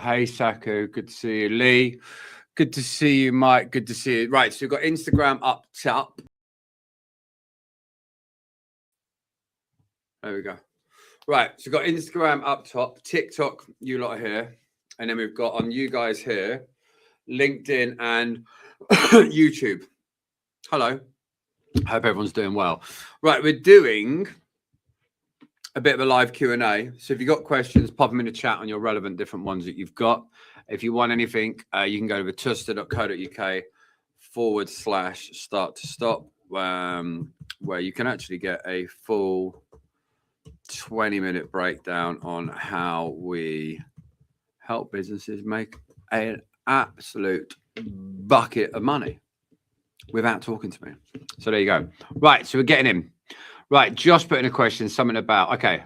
Hey, Saku. Good to see you. Lee. Good to see you, Mike. Good to see you. Right. So we've got Instagram up top. There we go. Right. So we've got Instagram up top, TikTok, you lot are here. And then we've got on you guys here, LinkedIn and YouTube. Hello. Hope everyone's doing well. Right. We're doing a bit of a live Q&A. So if you've got questions, pop them in the chat on your relevant different ones that you've got. If you want anything, you can go to vetusta.co.uk/start to stop, where you can actually get a full 20-minute breakdown on how we help businesses make an absolute bucket of money without talking to me. So there you go. Right. So we're getting in. Right. Josh put in a question, something about, okay.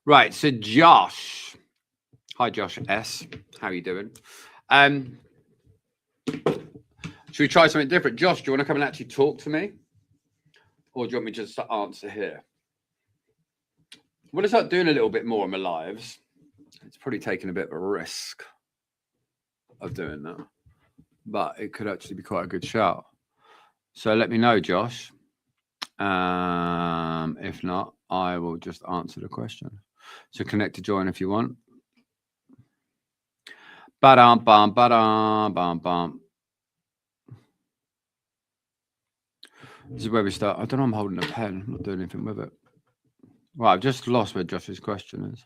Right. So Josh, hi, Josh S. How are you doing? Should we try something different? Josh, do you want to come and actually talk to me? Or do you want me just to answer here? I'm going to start doing a little bit more on my lives. It's probably taking a bit of a risk of doing that, but it could actually be quite a good shout. So let me know, Josh. If not, I will just answer the question. So connect to join if you want. Ba-dum, bum, ba-dum, bum, bum. This is where we start. I don't know, I'm holding a pen. I'm not doing anything with it. Right, I've just lost where Josh's question is.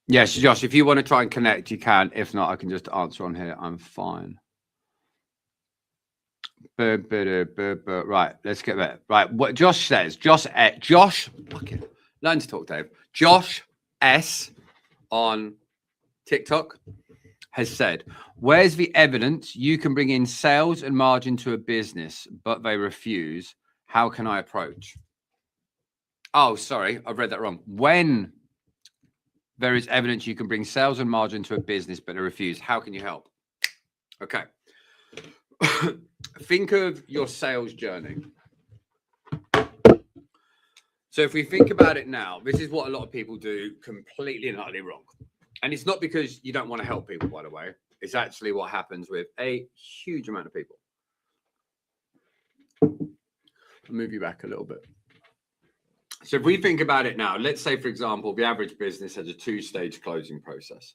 Yes, Josh, if you want to try and connect, you can. If not, I can just answer on here. I'm fine. Right, let's get that. Right, what Josh says, Josh, fucking learn to talk, Dave. Josh S on TikTok has said, where's the evidence you can bring in sales and margin to a business, but they refuse? How can I approach? Oh, sorry, I've read that wrong. When there is evidence you can bring sales and margin to a business, but they refuse, how can you help? Okay. Think of your sales journey. So if we think about it now, this is what a lot of people do completely and utterly wrong. And it's not because you don't want to help people, by the way. It's actually what happens with a huge amount of people. I'll move you back a little bit. So if we think about it now, let's say, for example, the average business has a 2-stage closing process.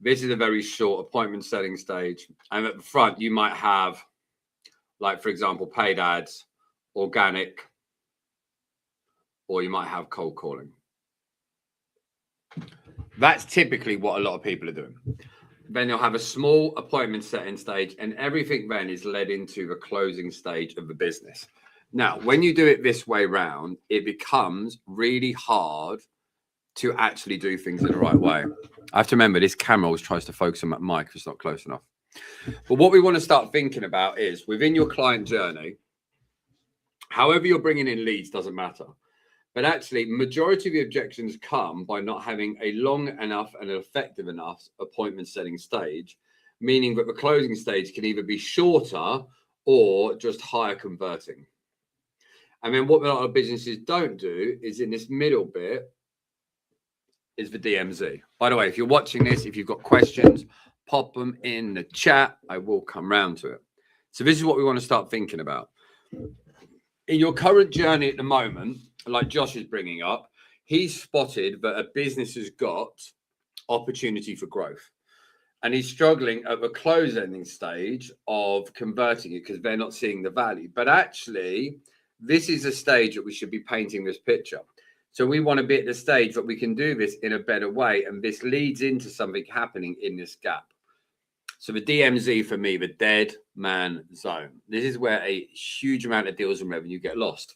This is a very short appointment setting stage. And at the front, you might have, like, for example, paid ads, organic, or you might have cold calling. That's typically what a lot of people are doing. Then you'll have a small appointment setting stage, and everything then is led into the closing stage of the business. Now, when you do it this way round, it becomes really hard to actually do things in the right way. I have to remember this camera always tries to focus on that mic if it's not close enough. But what we want to start thinking about is within your client journey, however you're bringing in leads doesn't matter. But actually, majority of the objections come by not having a long enough and effective enough appointment setting stage, meaning that the closing stage can either be shorter or just higher converting. And then what a lot of businesses don't do is in this middle bit is the DMZ. By the way, if you're watching this, if you've got questions, pop them in the chat. I will come round to it. So this is what we want to start thinking about. In your current journey at the moment, like Josh is bringing up, he's spotted that a business has got opportunity for growth. And he's struggling at the close ending stage of converting it because they're not seeing the value. But actually, this is a stage that we should be painting this picture. So we want to be at the stage that we can do this in a better way. And this leads into something happening in this gap. So the DMZ for me, the dead man zone. This is where a huge amount of deals and revenue get lost.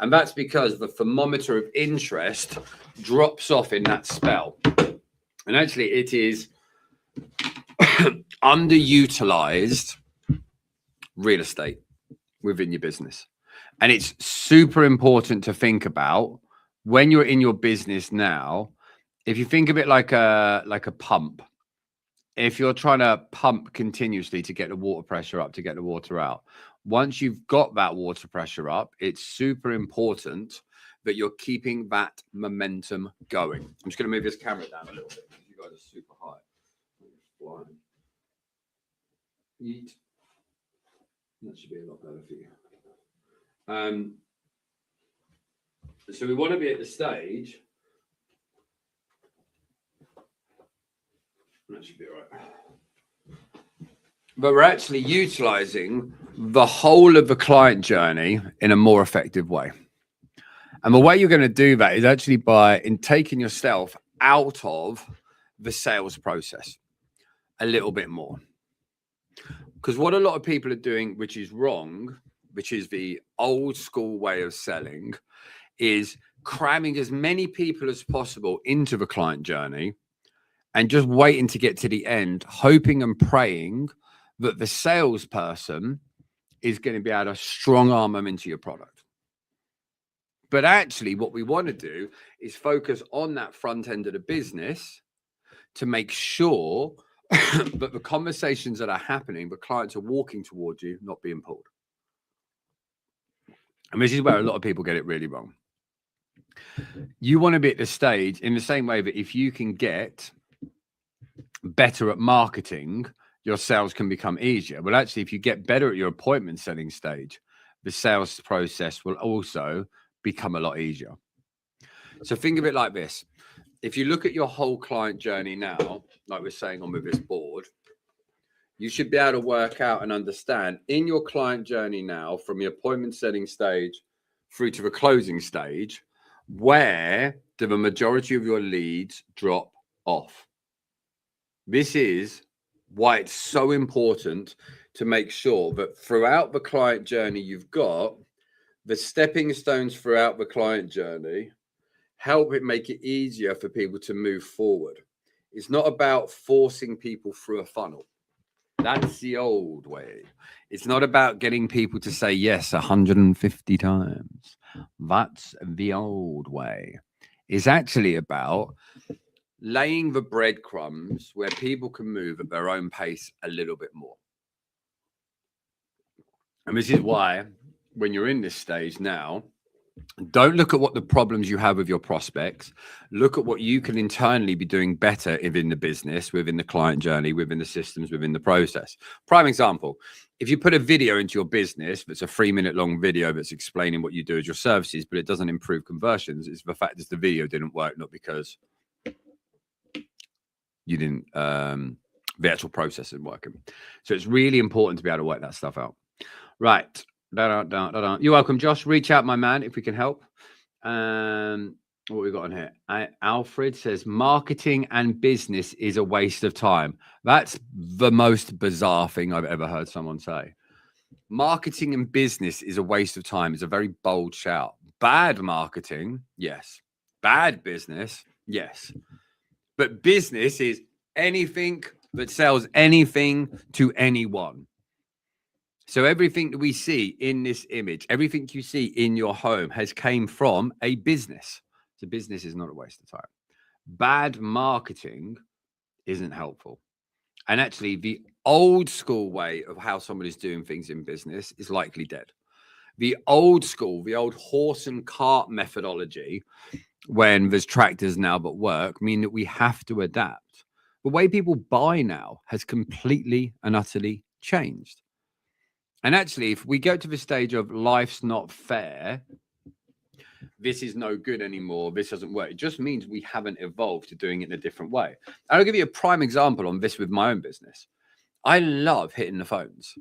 And that's because the thermometer of interest drops off in that spell. And actually it is underutilized real estate within your business. And it's super important to think about when you're in your business now. If you think of it like a pump, if you're trying to pump continuously to get the water pressure up, to get the water out, Once you've got that water pressure up, it's super important that you're keeping that momentum going. I'm just going to move this camera down a little bit because you guys are super high. Flying. Eat. That should be a lot better for you. So we want to be at the stage. That should be all right. But we're actually utilizing the whole of the client journey in a more effective way. And the way you're going to do that is actually by taking yourself out of the sales process a little bit more. Because what a lot of people are doing, which is wrong, which is the old school way of selling, is cramming as many people as possible into the client journey and just waiting to get to the end, hoping and praying that the salesperson is going to be able to strong arm them into your product. But actually, what we want to do is focus on that front end of the business to make sure that the conversations that are happening, the clients are walking towards you, not being pulled. And this is where a lot of people get it really wrong. You want to be at the stage in the same way that if you can get better at marketing, your sales can become easier. Well, actually, if you get better at your appointment setting stage, the sales process will also become a lot easier. So think of it like this. If you look at your whole client journey now, like we're saying on with this board, you should be able to work out and understand in your client journey now, from the appointment setting stage through to the closing stage, where do the majority of your leads drop off? This is why it's so important to make sure that throughout the client journey, you've got the stepping stones throughout the client journey, help it make it easier for people to move forward. It's not about forcing people through a funnel. That's the old way. It's not about getting people to say yes 150 times. That's the old way. It's actually about laying the breadcrumbs where people can move at their own pace a little bit more. And this is why when you're in this stage now, don't look at what the problems you have with your prospects. Look at what you can internally be doing better within the business, within the client journey, within the systems, within the process. Prime example, if you put a video into your business that's a 3-minute long video that's explaining what you do as your services, but it doesn't improve conversions, it's the fact that the video didn't work, not because you didn't, the actual process isn't working. So it's really important to be able to work that stuff out. Right. You're welcome, Josh. Reach out, my man, if we can help. What we got on here? Alfred says marketing and business is a waste of time. That's the most bizarre thing I've ever heard someone say. Marketing and business is a waste of time. It's a very bold shout. Bad marketing, yes. Bad business, yes. But business is anything that sells anything to anyone. So everything that we see in this image, everything you see in your home has came from a business. So business is not a waste of time. Bad marketing isn't helpful. And actually, the old school way of how someone is doing things in business is likely dead. The old school, the old horse and cart methodology, when there's tractors now but work, mean that we have to adapt. The way people buy now has completely and utterly changed. And actually, if we go to the stage of life's not fair, this is no good anymore, this doesn't work, it just means we haven't evolved to doing it in a different way. And I'll give you a prime example on this with my own business. I love hitting the phones.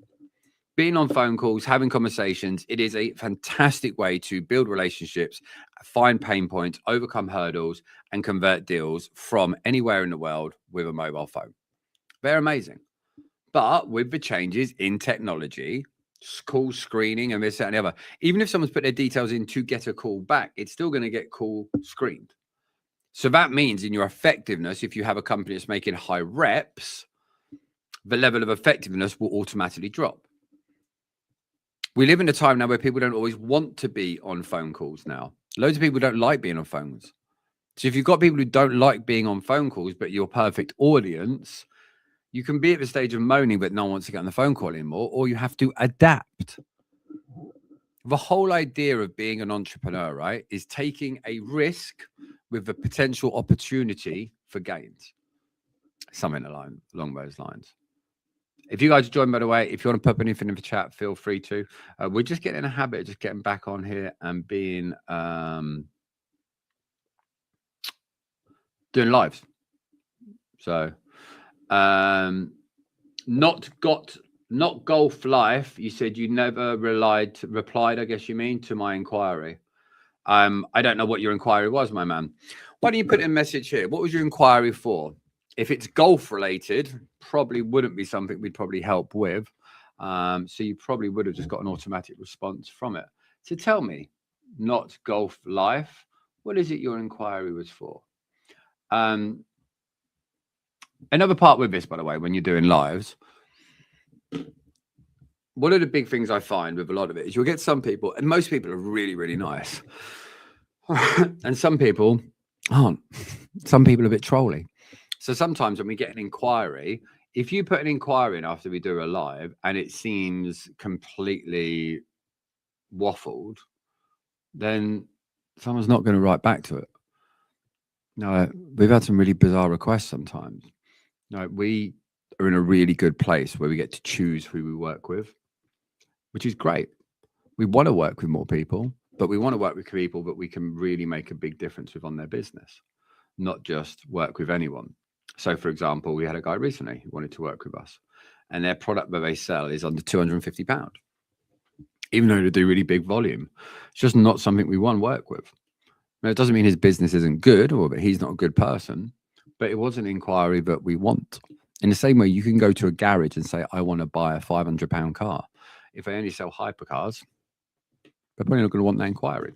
Being on phone calls, having conversations, it is a fantastic way to build relationships, find pain points, overcome hurdles, and convert deals from anywhere in the world with a mobile phone. They're amazing. But with the changes in technology, call screening and this, that, and the other, even if someone's put their details in to get a call back, it's still going to get call screened. So that means in your effectiveness, if you have a company that's making high reps, the level of effectiveness will automatically drop. We live in a time now where people don't always want to be on phone calls now. Loads of people don't like being on phones. So if you've got people who don't like being on phone calls, but your perfect audience, you can be at the stage of moaning, but no one wants to get on the phone call anymore, or you have to adapt. The whole idea of being an entrepreneur, right, is taking a risk with the potential opportunity for gains. Something along those lines. If you guys join, by the way, if you want to put anything in the chat, feel free to. We're just getting in a habit of just getting back on here and being doing lives. So, not golf life. You said you never replied, I guess you mean, to my inquiry. I don't know what your inquiry was, my man. Why don't you put in a message here? What was your inquiry for? If it's golf related, probably wouldn't be something we'd probably help with. So you probably would have just got an automatic response from it. So tell me, not golf life, what is it your inquiry was for? Another part with this, by the way, when you're doing lives, one of the big things I find with a lot of it is you'll get some people, and most people are really, really nice. And some people aren't. Some people are a bit trolly. So sometimes when we get an inquiry, if you put an inquiry in after we do a live and it seems completely waffled, then someone's not going to write back to it. No, we've had some really bizarre requests sometimes. No, we are in a really good place where we get to choose who we work with, which is great. We want to work with more people, but we want to work with people that we can really make a big difference with on their business, not just work with anyone. So, for example, we had a guy recently who wanted to work with us, and their product that they sell is under £250, even though they do really big volume. It's just not something we want to work with. Now, it doesn't mean his business isn't good or that he's not a good person, but it was an inquiry that we want. In the same way, you can go to a garage and say, I want to buy a £500 car. If they only sell hypercars, they're probably not going to want that inquiry.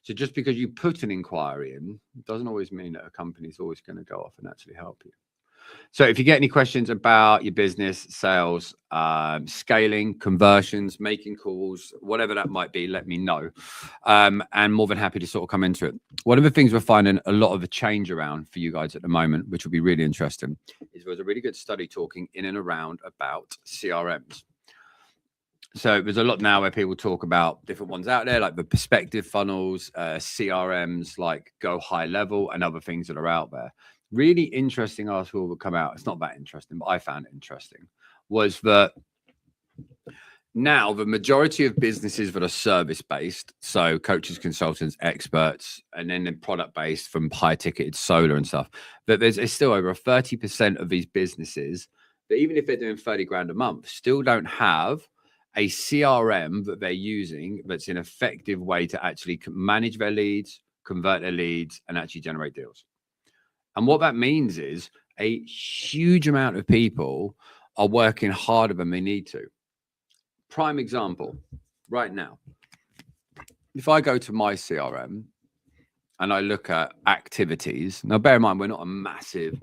So just because you put an inquiry in doesn't always mean that a company is always going to go off and actually help you. So if you get any questions about your business, sales, scaling, conversions, making calls, whatever that might be, let me know. And more than happy to sort of come into it. One of the things we're finding a lot of a change around for you guys at the moment, which will be really interesting, is there's a really good study talking in and around about CRMs. So there's a lot now where people talk about different ones out there, like the perspective funnels, CRMs, like Go High Level, and other things that are out there. Really interesting article will come out. It's not that interesting, but I found it interesting. Was that now the majority of businesses that are service-based, so coaches, consultants, experts, and then product-based from high-ticketed solar and stuff, that there's still over 30% of these businesses that even if they're doing 30 grand a month, still don't have a CRM that they're using that's an effective way to actually manage their leads, convert their leads, and actually generate deals. And what that means is a huge amount of people are working harder than they need to. Prime example, right now, if I go to my CRM and I look at activities, now bear in mind, we're not a massive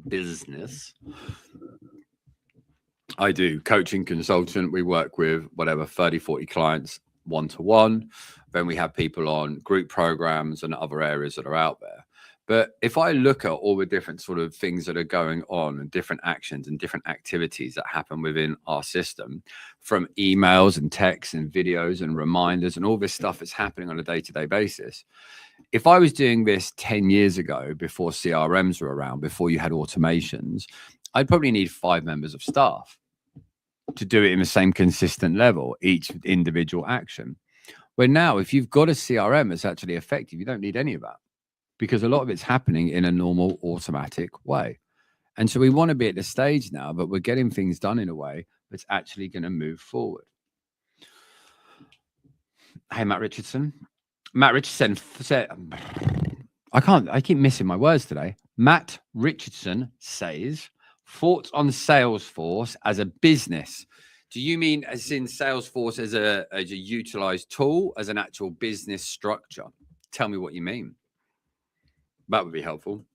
business. I do coaching, consultant. We work with whatever 30, 40 clients one-to-one. Then we have people on group programs and other areas that are out there. But if I look at all the different sort of things that are going on and different actions and different activities that happen within our system, from emails and texts and videos and reminders and all this stuff that's happening on a day-to-day basis, if I was doing this 10 years ago, before CRMs were around, before you had automations, I'd probably need 5 members of staff to do it in the same consistent level, each individual action. Where now, if you've got a CRM that's actually effective, you don't need any of that, because a lot of it's happening in a normal automatic way. And so we want to be at the stage now, but we're getting things done in a way that's actually going to move forward. Hey, Matt Richardson. Matt Richardson said, I keep missing my words today. Matt Richardson says, thoughts on Salesforce as a business. Do you mean as in Salesforce as a utilized tool, as an actual business structure? Tell me what you mean. That would be helpful.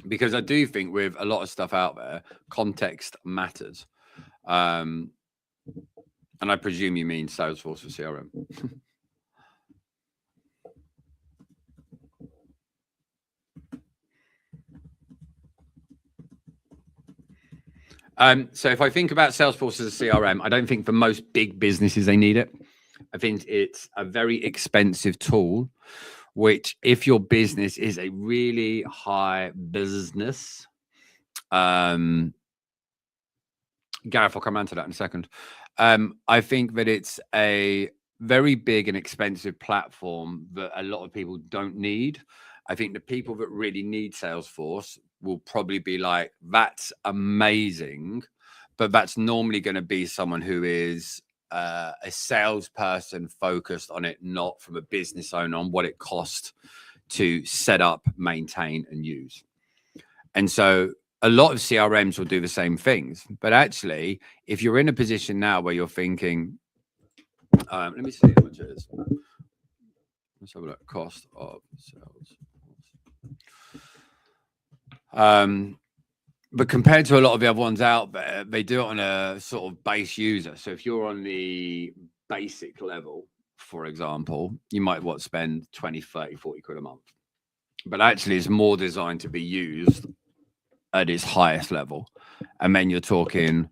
Because I do think with a lot of stuff out there, context matters. And I presume you mean Salesforce for CRM. So if I think about Salesforce as a CRM, I don't think for most big businesses they need it. I think it's a very expensive tool, which if your business is a really high business, Gareth, I'll come on to that in a second. I think that it's a very big and expensive platform that a lot of people don't need. I think the people that really need Salesforce will probably be like, that's amazing, but that's normally going to be someone who is a salesperson focused on it, not from a business owner on what it costs to set up, maintain, and use. And so a lot of CRMs will do the same things. But actually, if you're in a position now where you're thinking, let me see how much it is. Let's have a look. Cost of sales. But compared to a lot of the other ones out there, they do it on a sort of base user. So if you're on the basic level, for example, you might spend 20, 30, 40 quid a month. But actually, it's more designed to be used at its highest level. And then you're talking,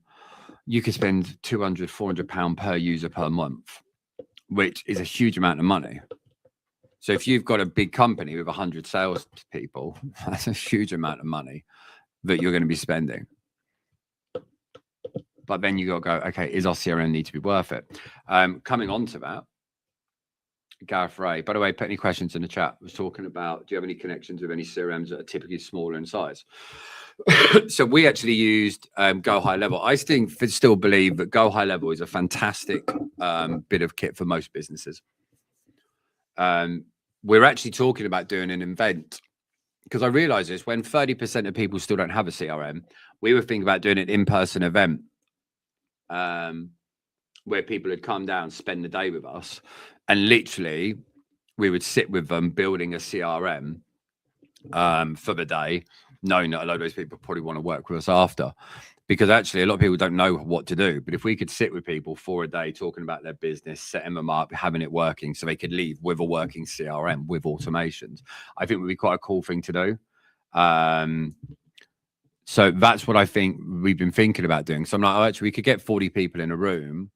you could spend 200, 400 pound per user per month, which is a huge amount of money. So if you've got a big company with 100 salespeople, that's a huge amount of money that you're going to be spending. But then you got to go, okay, is our CRM need to be worth it? Coming on to that, Gareth Ray, by the way, put any questions in the chat. I was talking about, do you have any connections with any CRMs that are typically smaller in size? So we actually used Go High Level. I still believe that Go High Level is a fantastic bit of kit for most businesses. We're actually talking about doing an event, because I realize this, when 30% of people still don't have a CRM, we were thinking about doing an in-person event where people would come down, spend the day with us, and literally we would sit with them building a CRM for the day, knowing that a lot of those people probably want to work with us after. Because actually, a lot of people don't know what to do. But if we could sit with people for a day talking about their business, setting them up, having it working, so they could leave with a working CRM with automations, I think would be quite a cool thing to do. So that's what I think we've been thinking about doing. So I'm like, oh, actually, we could get 40 people in a room,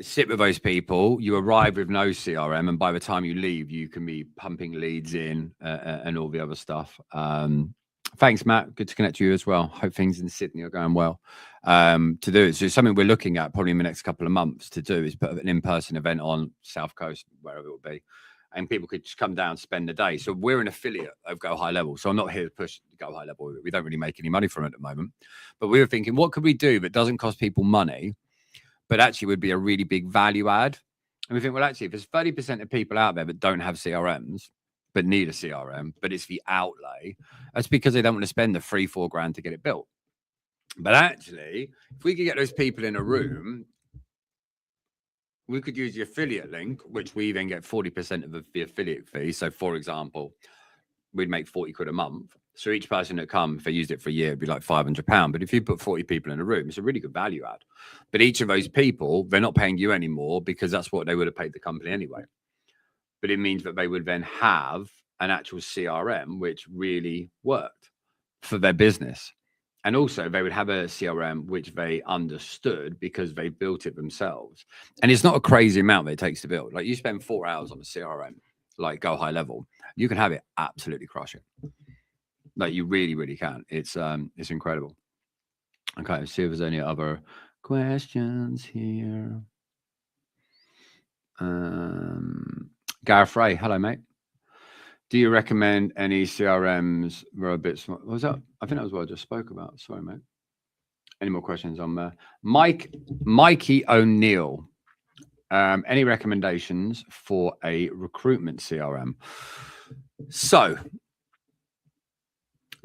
sit with those people, you arrive with no CRM, and by the time you leave, you can be pumping leads in and all the other stuff. Thanks, Matt. Good to connect to you as well. Hope things in Sydney are going well to do. So something we're looking at probably in the next couple of months to do is put an in-person event on South Coast, wherever it will be, and people could just come down, spend the day. So we're an affiliate of Go High Level. So I'm not here to push Go High Level. We don't really make any money from it at the moment. But we were thinking, what could we do that doesn't cost people money, but actually would be a really big value add? And we think, well, actually, if there's 30% of people out there that don't have CRMs, but need a CRM, but it's the outlay, that's because they don't want to spend the 3-4 grand to get it built. But actually, if we could get those people in a room, we could use the affiliate link, which we then get 40% of the affiliate fee. So for example, we'd make 40 quid a month. So each person that come, if they used it for a year, it'd be like £500. But if you put 40 people in a room, it's a really good value add. But each of those people, they're not paying you anymore, because that's what they would have paid the company anyway. But it means that they would then have an actual CRM, which really worked for their business. And also they would have a CRM which they understood because they built it themselves. And it's not a crazy amount that it takes to build. Like, you spend 4 hours on a CRM, like Go High Level, you can have it absolutely crush it. Like, you really, really can. It's incredible. Okay, let's see if there's any other questions here. Gareth Ray, hello, mate. Do you recommend any CRMs that are a bit small? What was that? I think that was what I just spoke about. Sorry, mate. Any more questions on there? Mikey O'Neill. Any recommendations for a recruitment CRM? So,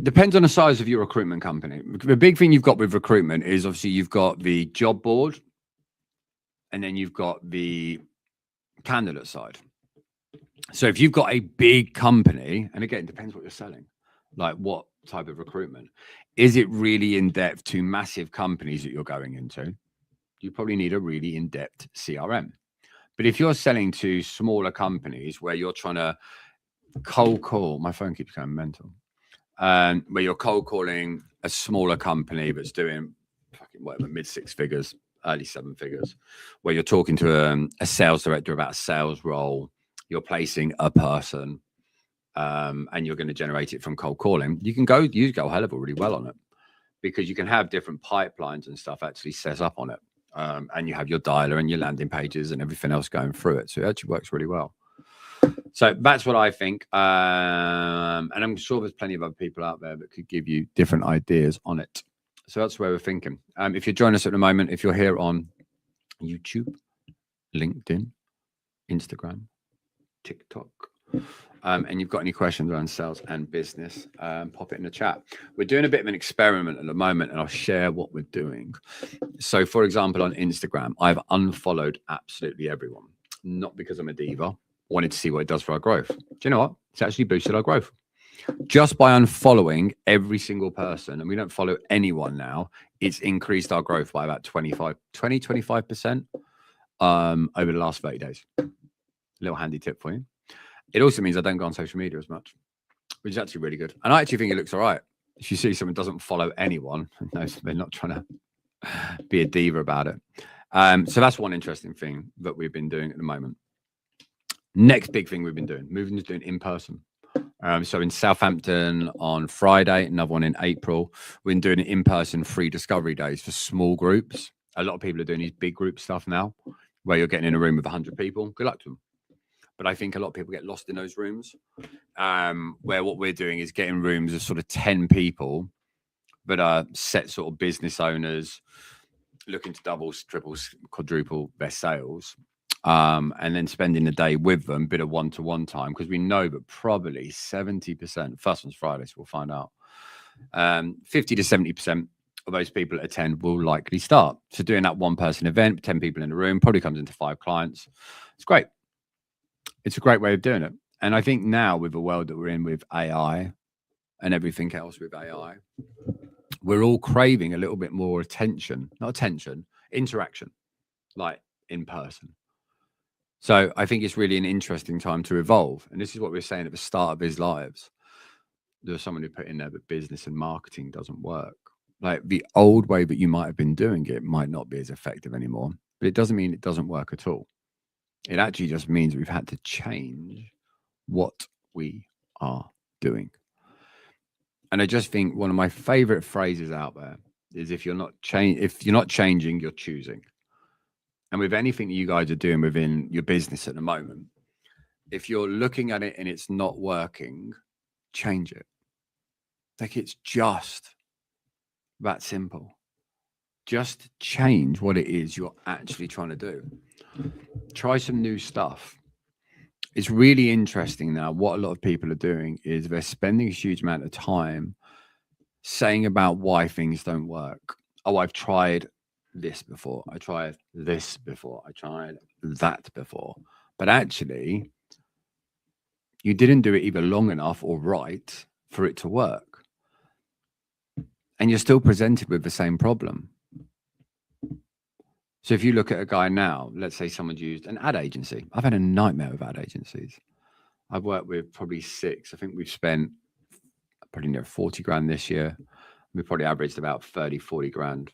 depends on the size of your recruitment company. The big thing you've got with recruitment is obviously you've got the job board, and then you've got the candidate side. So if you've got a big company, and again, it depends what you're selling, like what type of recruitment. Is it really in depth to massive companies that you're going into? You probably need a really in-depth CRM. But if you're selling to smaller companies where you're trying to cold call, my phone keeps going mental, where you're cold calling a smaller company that's doing fucking whatever, mid 6 figures, early 7 figures, where you're talking to a sales director about a sales role, you're placing a person, and you're going to generate it from cold calling, you can use Go Hell Level really well on it, because you can have different pipelines and stuff actually set up on it. And you have your dialer and your landing pages and everything else going through it. So it actually works really well. So that's what I think. And I'm sure there's plenty of other people out there that could give you different ideas on it. So that's where we're thinking. If you're joining us at the moment, if you're here on YouTube, LinkedIn, Instagram, TikTok, and you've got any questions around sales and business, pop it in the chat. We're doing a bit of an experiment at the moment, and I'll share what we're doing. So, for example, on Instagram, I've unfollowed absolutely everyone, not because I'm a diva. Wanted to see what it does for our growth. Do you know what? It's actually boosted our growth. Just by unfollowing every single person, and we don't follow anyone now, it's increased our growth by about 25% over the last 30 days. Little handy tip for you. It also means I don't go on social media as much, which is actually really good. And I actually think it looks all right. If you see someone doesn't follow anyone, they're not trying to be a diva about it. So that's one interesting thing that we've been doing at the moment. Next big thing we've been doing, moving to doing in person. So in Southampton on Friday, another one in April, we've been doing in-person free discovery days for small groups. A lot of people are doing these big group stuff now, where you're getting in a room with 100 people. Good luck to them. But I think a lot of people get lost in those rooms, where what we're doing is getting rooms of sort of 10 people that are set sort of business owners looking to double, triple, quadruple their sales. And then spending the day with them, bit of one-to-one time, because we know that probably 70%, first one's Friday, so we'll find out, 50 to 70% of those people that attend will likely start. So doing that one-person event, 10 people in the room, probably comes into 5 clients. It's great. It's a great way of doing it. And I think now with the world that we're in with AI and everything else with AI, we're all craving a little bit more attention, not attention, interaction, like in person. So I think it's really an interesting time to evolve. And this is what we were saying at the start of his lives. There was someone who put in there that business and marketing doesn't work. Like the old way that you might have been doing it might not be as effective anymore, but it doesn't mean it doesn't work at all. It actually just means we've had to change what we are doing. And I just think one of my favorite phrases out there is if you're not changing, you're choosing. And with anything that you guys are doing within your business at the moment, if you're looking at it and it's not working, change it. Like, it's just that simple. Just change what it is you're actually trying to do. Try some new stuff. It's really interesting now. What a lot of people are doing is they're spending a huge amount of time saying about why things don't work. Oh, I've tried this before. I tried this before. I tried that before. But actually, you didn't do it either long enough or right for it to work. And you're still presented with the same problem. So if you look at a guy now, let's say someone's used an ad agency. I've had a nightmare with ad agencies. I've worked with probably 6. I think we've spent probably near 40 grand this year. We probably averaged about 30, 40 grand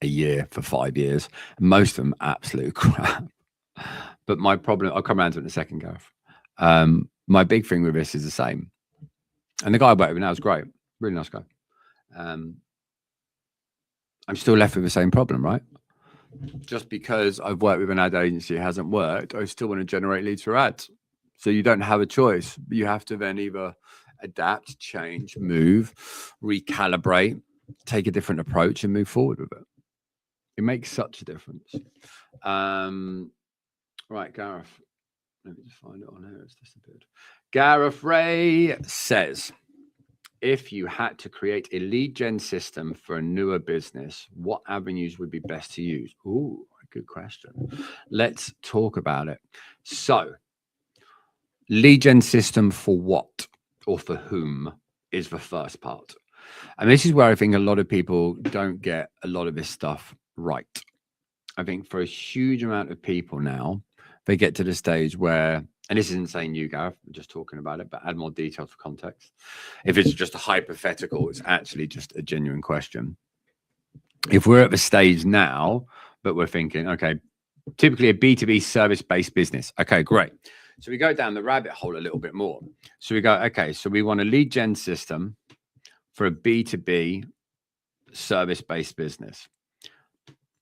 a year for 5 years. Most of them absolute crap. But my problem, I'll come around to it in a second, Gareth. My big thing with this is the same. And the guy I work with now is great. Really nice guy. I'm still left with the same problem, right? Just because I've worked with an ad agency, it hasn't worked, I still want to generate leads for ads. So you don't have a choice. You have to then either adapt, change, move, recalibrate, take a different approach and move forward with it. It makes such a difference. Right, Gareth. Let me just find it on here. It's disappeared. Gareth Ray says, if you had to create a lead gen system for a newer business, what avenues would be best to use? Ooh, good question. Let's talk about it. So, lead gen system for what or for whom is the first part. And this is where I think a lot of people don't get a lot of this stuff right. I think for a huge amount of people now, they get to the stage where and this isn't saying you, Gareth, we're just talking about it, but add more detail for context. If it's just a hypothetical, it's actually just a genuine question. If we're at the stage now, but we're thinking, okay, typically a B2B service-based business. Okay, great. So we go down the rabbit hole a little bit more. So we go, okay, so we want a lead gen system for a B2B service-based business.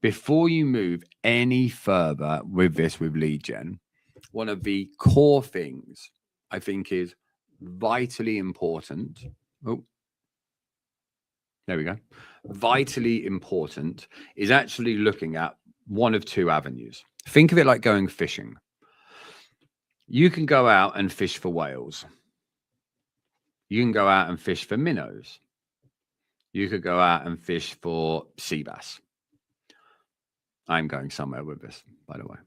Before you move any further with this, with lead gen, one of the core things I think is vitally important. Oh, there we go. Vitally important is actually looking at one of two avenues. Think of it like going fishing. You can go out and fish for whales. You can go out and fish for minnows. You could go out and fish for sea bass. I'm going somewhere with this, by the way.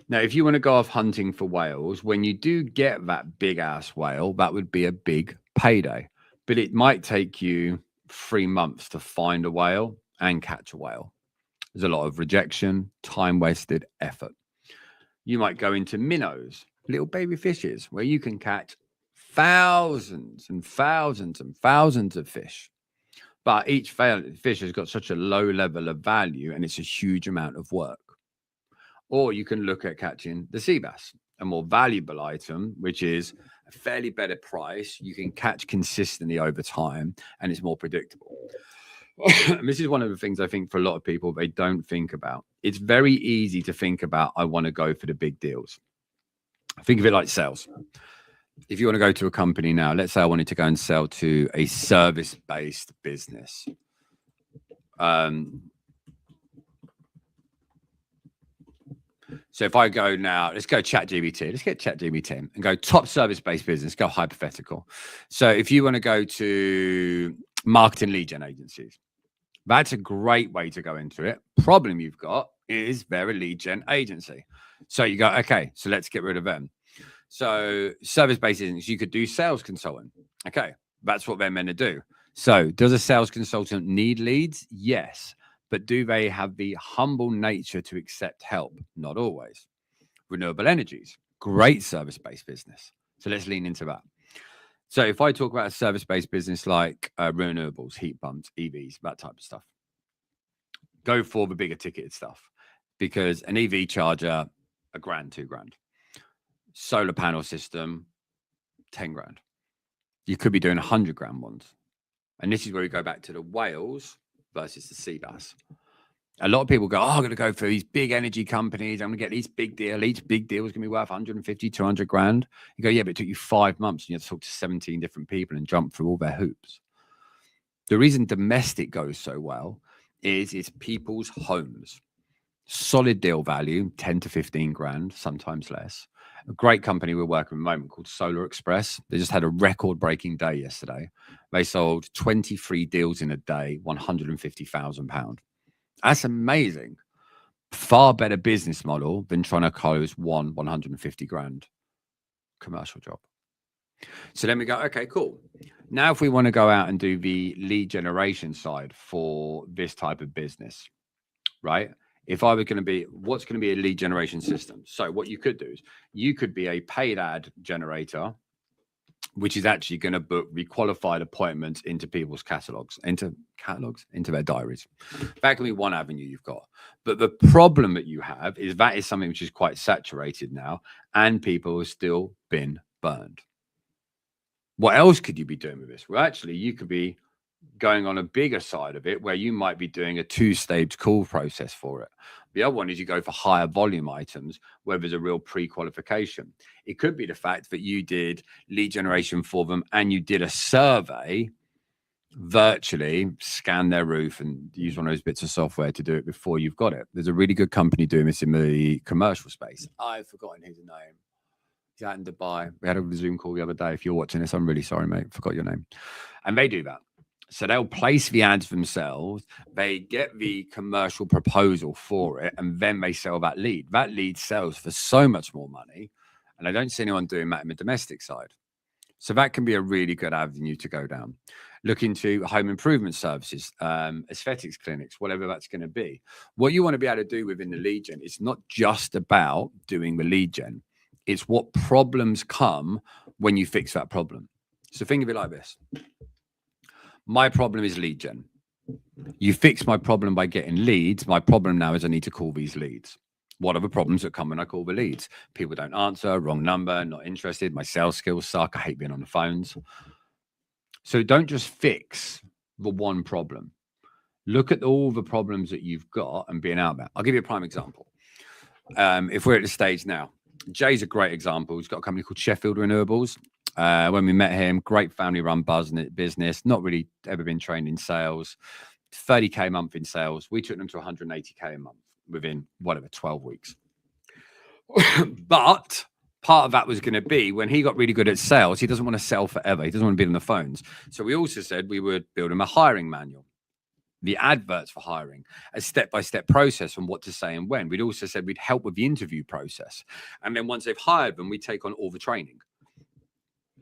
Now, if you want to go off hunting for whales, when you do get that big ass whale, that would be a big payday. But it might take you 3 months to find a whale and catch a whale. There's a lot of rejection, time wasted, effort. You might go into minnows, little baby fishes, where you can catch thousands and thousands and thousands of fish. But each fish has got such a low level of value and it's a huge amount of work. Or you can look at catching the sea bass, a more valuable item, which is a fairly better price. You can catch consistently over time and it's more predictable. And this is one of the things I think for a lot of people, they don't think about. It's very easy to think about, I want to go for the big deals. Think of it like sales. If you want to go to a company now, let's say I wanted to go and sell to a service-based business. So if I go now, let's go ChatGPT. Let's get ChatGPT and go top service-based business, go hypothetical. So if you want to go to marketing lead gen agencies, that's a great way to go into it. Problem you've got is they're a lead gen agency. So you go, okay, so let's get rid of them. So service-based business, you could do sales consultant. Okay, that's what they're meant to do. So does a sales consultant need leads? Yes. But do they have the humble nature to accept help? Not always. Renewable energies, great service-based business. So let's lean into that. So if I talk about a service-based business like renewables, heat pumps, EVs, that type of stuff, go for the bigger ticketed stuff because an EV charger, $1,000, $2,000. Solar panel system, 10 grand. You could be doing 100 grand ones. And this is where we go back to the whales versus the sea bass. A lot of people go, oh, I'm going to go for these big energy companies. I'm going to get these big deal. Each big deal is going to be worth 150, 200 grand. You go, yeah, but it took you 5 months and you have to talk to 17 different people and jump through all their hoops. The reason domestic goes so well is it's people's homes. Solid deal value, 10 to 15 grand, sometimes less. A great company we're working with at the moment called Solar Express. They just had a record-breaking day yesterday. They sold 23 deals in a day, £150,000. That's amazing. Far better business model than trying to close 150 grand commercial job. So then we go, okay, cool. Now, if we want to go out and do the lead generation side for this type of business, right? If I were going to be, what's going to be a lead generation system? So what you could do is you could be a paid ad generator, which is actually going to book requalified appointments into people's into their diaries. That can be one avenue you've got. But the problem that you have is that is something which is quite saturated now and people have still been burned. What else could you be doing with this? Well, actually, you could be going on a bigger side of it where you might be doing a 2-stage call process for it. The other one is you go for higher volume items where there's a real pre-qualification. It could be the fact that you did lead generation for them and you did a survey virtually, scan their roof and use one of those bits of software to do it before you've got it. There's a really good company doing this in the commercial space. I've forgotten his name. He's out in Dubai. We had a Zoom call the other day. If you're watching this, I'm really sorry, mate. Forgot your name. And they do that. So they'll place the ads themselves, they get the commercial proposal for it, and then they sell that lead. That lead sells for so much more money, and I don't see anyone doing that in the domestic side. So that can be a really good avenue to go down. Look into home improvement services, aesthetics clinics, whatever that's going to be. What you want to be able to do within the lead gen is not just about doing the lead gen. It's what problems come when you fix that problem. So think of it like this. My problem is lead gen. You fix my problem by getting leads. My problem now is I need to call these leads. What are the problems that come when I call the leads? People don't answer, wrong number, not interested. My sales skills suck. I hate being on the phones. So don't just fix the one problem. Look at all the problems that you've got and being out there. I'll give you a prime example. If we're at the stage now, Jay's a great example. He's got a company called Sheffield Renewables. When we met him, great family-run business, not really ever been trained in sales, 30K a month in sales. We took them to 180K a month within, 12 weeks. But part of that was going to be when he got really good at sales, he doesn't want to sell forever. He doesn't want to be on the phones. So we also said we would build him a hiring manual, the adverts for hiring, a step-by-step process on what to say and when. We'd also said we'd help with the interview process. And then once they've hired them, we take on all the training.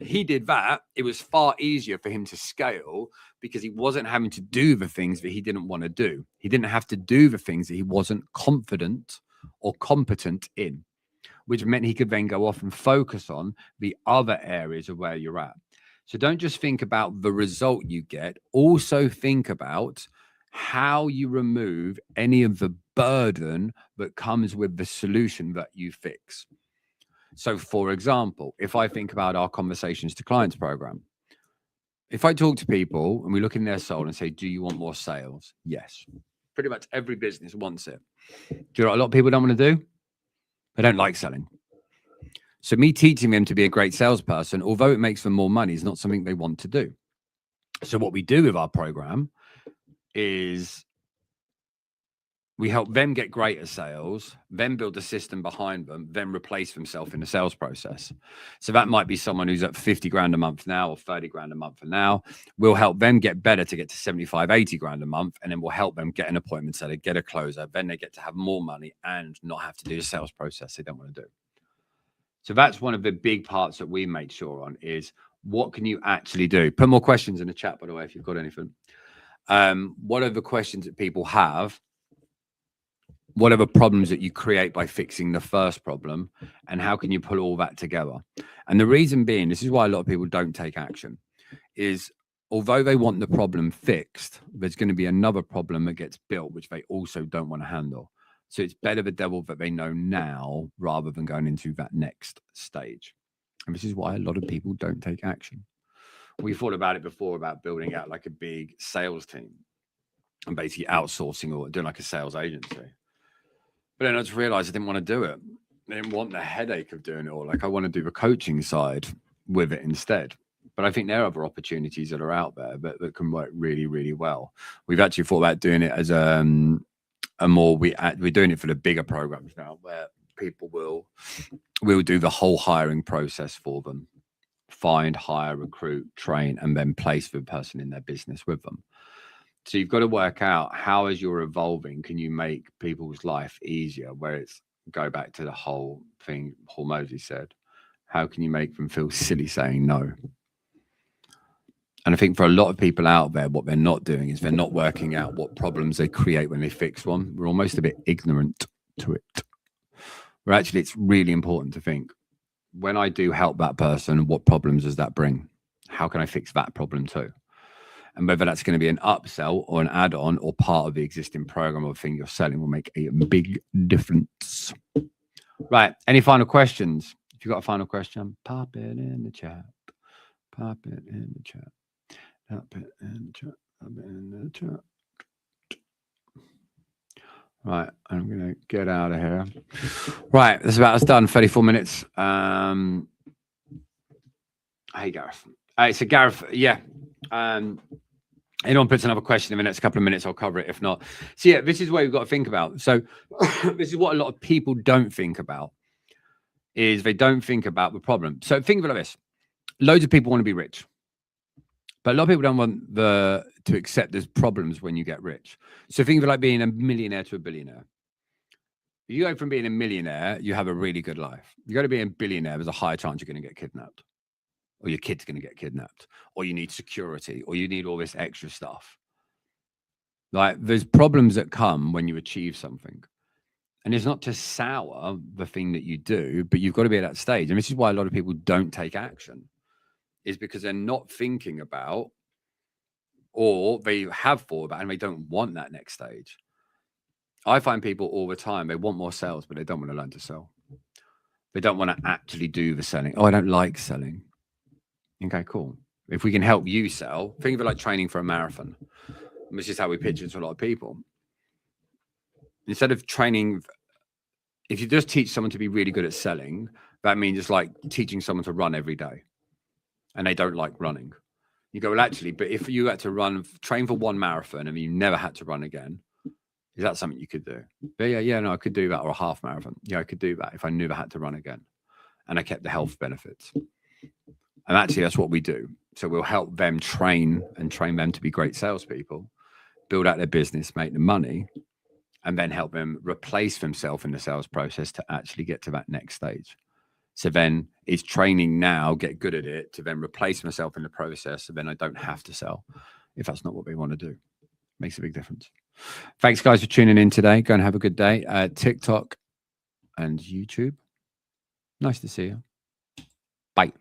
He did that. It was far easier for him to scale because he wasn't having to do the things that he didn't want to do. He didn't have to do the things that he wasn't confident or competent in, which meant he could then go off and focus on the other areas of where you're at. So don't just think about the result you get. Also think about how you remove any of the burden that comes with the solution that you fix. So, for example, if I think about our Conversations to Clients program, if I talk to people and we look in their soul and say, do you want more sales? Yes. Pretty much every business wants it. Do you know what a lot of people don't want to do? They don't like selling. So me teaching them to be a great salesperson, although it makes them more money, is not something they want to do. So what we do with our program is we help them get great at sales, then build a system behind them, then replace themselves in the sales process. So that might be someone who's at 50 grand a month now or 30 grand a month now. We'll help them get better to get to 75, 80 grand a month. And then we'll help them get an appointment setter, get a closer. Then they get to have more money and not have to do the sales process they don't want to do. So that's one of the big parts that we make sure on is what can you actually do? Put more questions in the chat, by the way, if you've got anything. What are the questions that people have? What are the problems that you create by fixing the first problem? And how can you pull all that together? And the reason being, this is why a lot of people don't take action, is although they want the problem fixed, there's going to be another problem that gets built, which they also don't want to handle. So it's better the devil that they know now rather than going into that next stage. And this is why a lot of people don't take action. We thought about it before about building out like a big sales team and basically outsourcing or doing like a sales agency. But then I just realized I didn't want to do it. I didn't want the headache of doing it all. Like I want to do the coaching side with it instead. But I think there are other opportunities that are out there that can work really, really well. We've actually thought about doing it as we're doing it for the bigger programs now, where people we'll do the whole hiring process for them, find, hire, recruit, train, and then place the person in their business with them. So you've got to work out how, as you're evolving, can you make people's life easier? Where it's go back to the whole thing Hormozy said. How can you make them feel silly saying no? And I think for a lot of people out there, what they're not doing is they're not working out what problems they create when they fix one. We're almost a bit ignorant to it. Where actually it's really important to think, when I do help that person, what problems does that bring? How can I fix that problem too? And whether that's going to be an upsell or an add-on or part of the existing program or thing you're selling will make a big difference. Right. Any final questions? If you've got a final question, pop it in the chat. Pop it in the chat. Pop it in the chat. Pop it in the chat. Right. I'm going to get out of here. Right. That's about us done. 34 minutes. Hey, Gareth. So Gareth, yeah. Anyone puts another question in the next couple of minutes, I'll cover it. If not, so yeah, this is what you've got to think about. So this is what a lot of people don't think about, is they don't think about the problem. So think of it like this. Loads of people want to be rich, but a lot of people don't want to accept there's problems when you get rich. So think of it like being a millionaire to a billionaire. If you go from being a millionaire, you have a really good life. You go to being a billionaire, there's a higher chance you're going to get kidnapped. Or your kid's going to get kidnapped, or you need security, or you need all this extra stuff. Like there's problems that come when you achieve something. And it's not to sour the thing that you do, but you've got to be at that stage. And this is why a lot of people don't take action, is because they're not thinking about, or they have thought about, and they don't want that next stage. I find people all the time, they want more sales, but they don't want to learn to sell. They don't want to actually do the selling. Oh, I don't like selling. Okay, cool. If we can help you sell, think of it like training for a marathon. This is how we pitch it to a lot of people. Instead of training, if you just teach someone to be really good at selling, that means it's like teaching someone to run every day and they don't like running. You go, well, actually, but if you had to train for one marathon and you never had to run again, is that something you could do? Yeah, no, I could do that. Or a half marathon. Yeah, I could do that if I never had to run again and I kept the health benefits. And actually, that's what we do. So we'll help them train them to be great salespeople, build out their business, make the money, and then help them replace themselves in the sales process to actually get to that next stage. So then it's training now, get good at it, to then replace myself in the process. So then I don't have to sell if that's not what they want to do. Makes a big difference. Thanks, guys, for tuning in today. Go and have a good day. TikTok and YouTube. Nice to see you. Bye.